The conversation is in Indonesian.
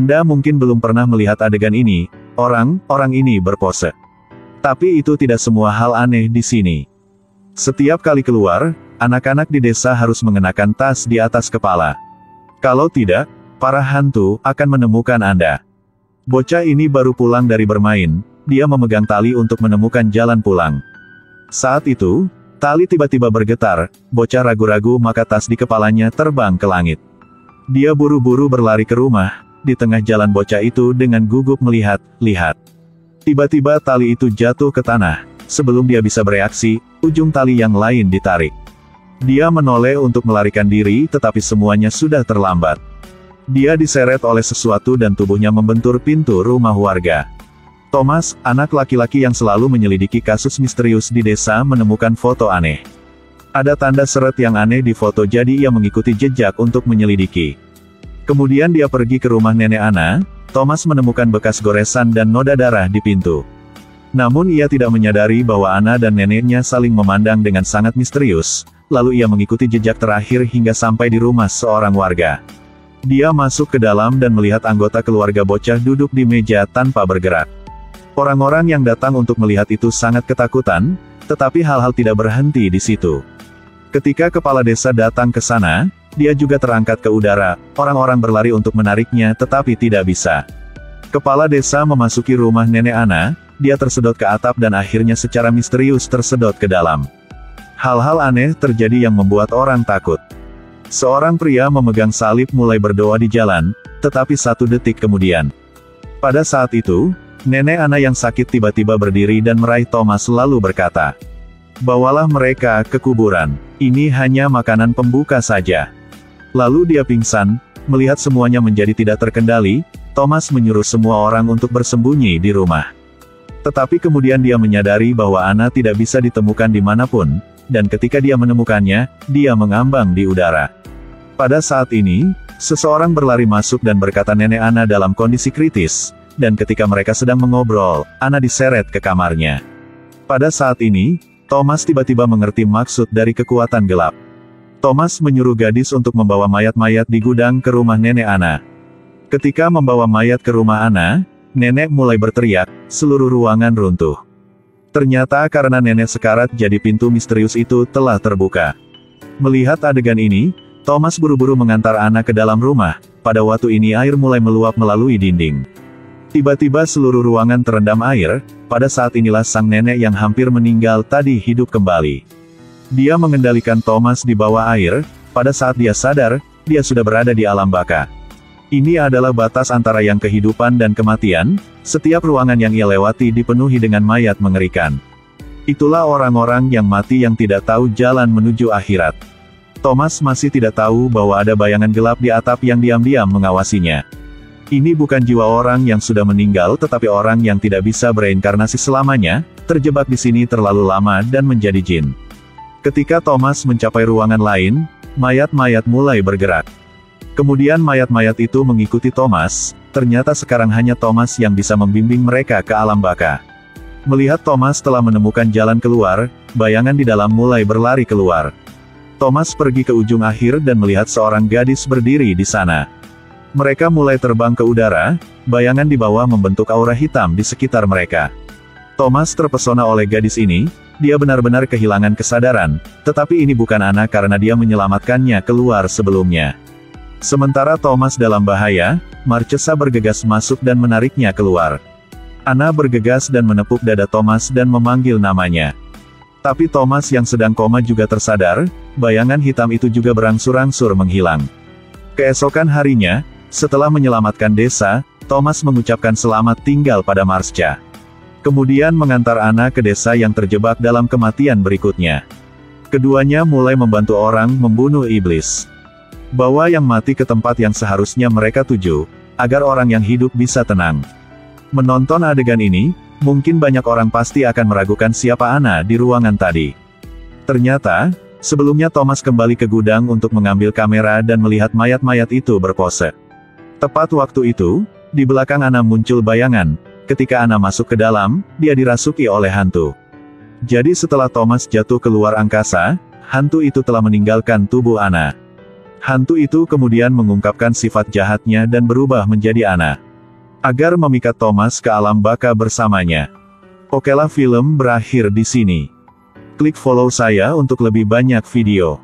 Anda mungkin belum pernah melihat adegan ini, orang ini berpose. Tapi itu tidak semua hal aneh di sini. Setiap kali keluar, anak-anak di desa harus mengenakan tas di atas kepala. Kalau tidak, para hantu akan menemukan Anda. Bocah ini baru pulang dari bermain, dia memegang tali untuk menemukan jalan pulang. Saat itu, tali tiba-tiba bergetar, bocah ragu-ragu maka tas di kepalanya terbang ke langit. Dia buru-buru berlari ke rumah, di tengah jalan bocah itu dengan gugup melihat. Tiba-tiba tali itu jatuh ke tanah, sebelum dia bisa bereaksi, ujung tali yang lain ditarik. Dia menoleh untuk melarikan diri tetapi semuanya sudah terlambat. Dia diseret oleh sesuatu dan tubuhnya membentur pintu rumah warga. Thomas, anak laki-laki yang selalu menyelidiki kasus misterius di desa menemukan foto aneh. Ada tanda seret yang aneh di foto jadi ia mengikuti jejak untuk menyelidiki. Kemudian dia pergi ke rumah nenek Anna. Thomas menemukan bekas goresan dan noda darah di pintu. Namun ia tidak menyadari bahwa Anna dan neneknya saling memandang dengan sangat misterius, lalu ia mengikuti jejak terakhir hingga sampai di rumah seorang warga. Dia masuk ke dalam dan melihat anggota keluarga bocah duduk di meja tanpa bergerak. Orang-orang yang datang untuk melihat itu sangat ketakutan, tetapi hal-hal tidak berhenti di situ. Ketika kepala desa datang ke sana, dia juga terangkat ke udara, orang-orang berlari untuk menariknya tetapi tidak bisa. Kepala desa memasuki rumah nenek Anna, dia tersedot ke atap dan akhirnya secara misterius tersedot ke dalam. Hal-hal aneh terjadi yang membuat orang takut. Seorang pria memegang salib mulai berdoa di jalan, tetapi 1 detik kemudian. Pada saat itu, nenek Anna yang sakit tiba-tiba berdiri dan meraih Thomas lalu berkata, "Bawalah mereka ke kuburan, ini hanya makanan pembuka saja." Lalu dia pingsan, melihat semuanya menjadi tidak terkendali, Thomas menyuruh semua orang untuk bersembunyi di rumah. Tetapi kemudian dia menyadari bahwa Anna tidak bisa ditemukan dimanapun, dan ketika dia menemukannya, dia mengambang di udara. Pada saat ini, seseorang berlari masuk dan berkata nenek Anna dalam kondisi kritis, dan ketika mereka sedang mengobrol, Anna diseret ke kamarnya. Pada saat ini, Thomas tiba-tiba mengerti maksud dari kekuatan gelap. Thomas menyuruh gadis untuk membawa mayat-mayat di gudang ke rumah nenek Anna. Ketika membawa mayat ke rumah Anna, nenek mulai berteriak, seluruh ruangan runtuh. Ternyata karena nenek sekarat jadi pintu misterius itu telah terbuka. Melihat adegan ini, Thomas buru-buru mengantar Anna ke dalam rumah. Pada waktu ini air mulai meluap melalui dinding. Tiba-tiba seluruh ruangan terendam air. Pada saat inilah sang nenek yang hampir meninggal tadi hidup kembali. Dia mengendalikan Thomas di bawah air. Pada saat dia sadar, dia sudah berada di alam baka. Ini adalah batas antara yang kehidupan dan kematian. Setiap ruangan yang ia lewati dipenuhi dengan mayat mengerikan. Itulah orang-orang yang mati yang tidak tahu jalan menuju akhirat. Thomas masih tidak tahu bahwa ada bayangan gelap di atap yang diam-diam mengawasinya. Ini bukan jiwa orang yang sudah meninggal tetapi orang yang tidak bisa bereinkarnasi selamanya, terjebak di sini terlalu lama dan menjadi jin. Ketika Thomas mencapai ruangan lain, mayat-mayat mulai bergerak. Kemudian mayat-mayat itu mengikuti Thomas, ternyata sekarang hanya Thomas yang bisa membimbing mereka ke alam baka. Melihat Thomas telah menemukan jalan keluar, bayangan di dalam mulai berlari keluar. Thomas pergi ke ujung akhir dan melihat seorang gadis berdiri di sana. Mereka mulai terbang ke udara, bayangan di bawah membentuk aura hitam di sekitar mereka. Thomas terpesona oleh gadis ini, dia benar-benar kehilangan kesadaran, tetapi ini bukan Anna karena dia menyelamatkannya keluar sebelumnya. Sementara Thomas dalam bahaya, Marchesa bergegas masuk dan menariknya keluar. Anna bergegas dan menepuk dada Thomas dan memanggil namanya. Tapi Thomas yang sedang koma juga tersadar, bayangan hitam itu juga berangsur-angsur menghilang. Keesokan harinya, setelah menyelamatkan desa, Thomas mengucapkan selamat tinggal pada Marchesa. Kemudian mengantar Anna ke desa yang terjebak dalam kematian berikutnya. Keduanya mulai membantu orang membunuh iblis. Bawa yang mati ke tempat yang seharusnya mereka tuju, agar orang yang hidup bisa tenang. Menonton adegan ini, mungkin banyak orang pasti akan meragukan siapa Anna di ruangan tadi. Ternyata, sebelumnya Thomas kembali ke gudang untuk mengambil kamera dan melihat mayat-mayat itu berpose. Tepat waktu itu, di belakang Anna muncul bayangan. Ketika Anna masuk ke dalam, dia dirasuki oleh hantu. Jadi setelah Thomas jatuh keluar angkasa, hantu itu telah meninggalkan tubuh Anna. Hantu itu kemudian mengungkapkan sifat jahatnya dan berubah menjadi Anna. Agar memikat Thomas ke alam baka bersamanya. Okelah, film berakhir di sini. Klik follow saya untuk lebih banyak video.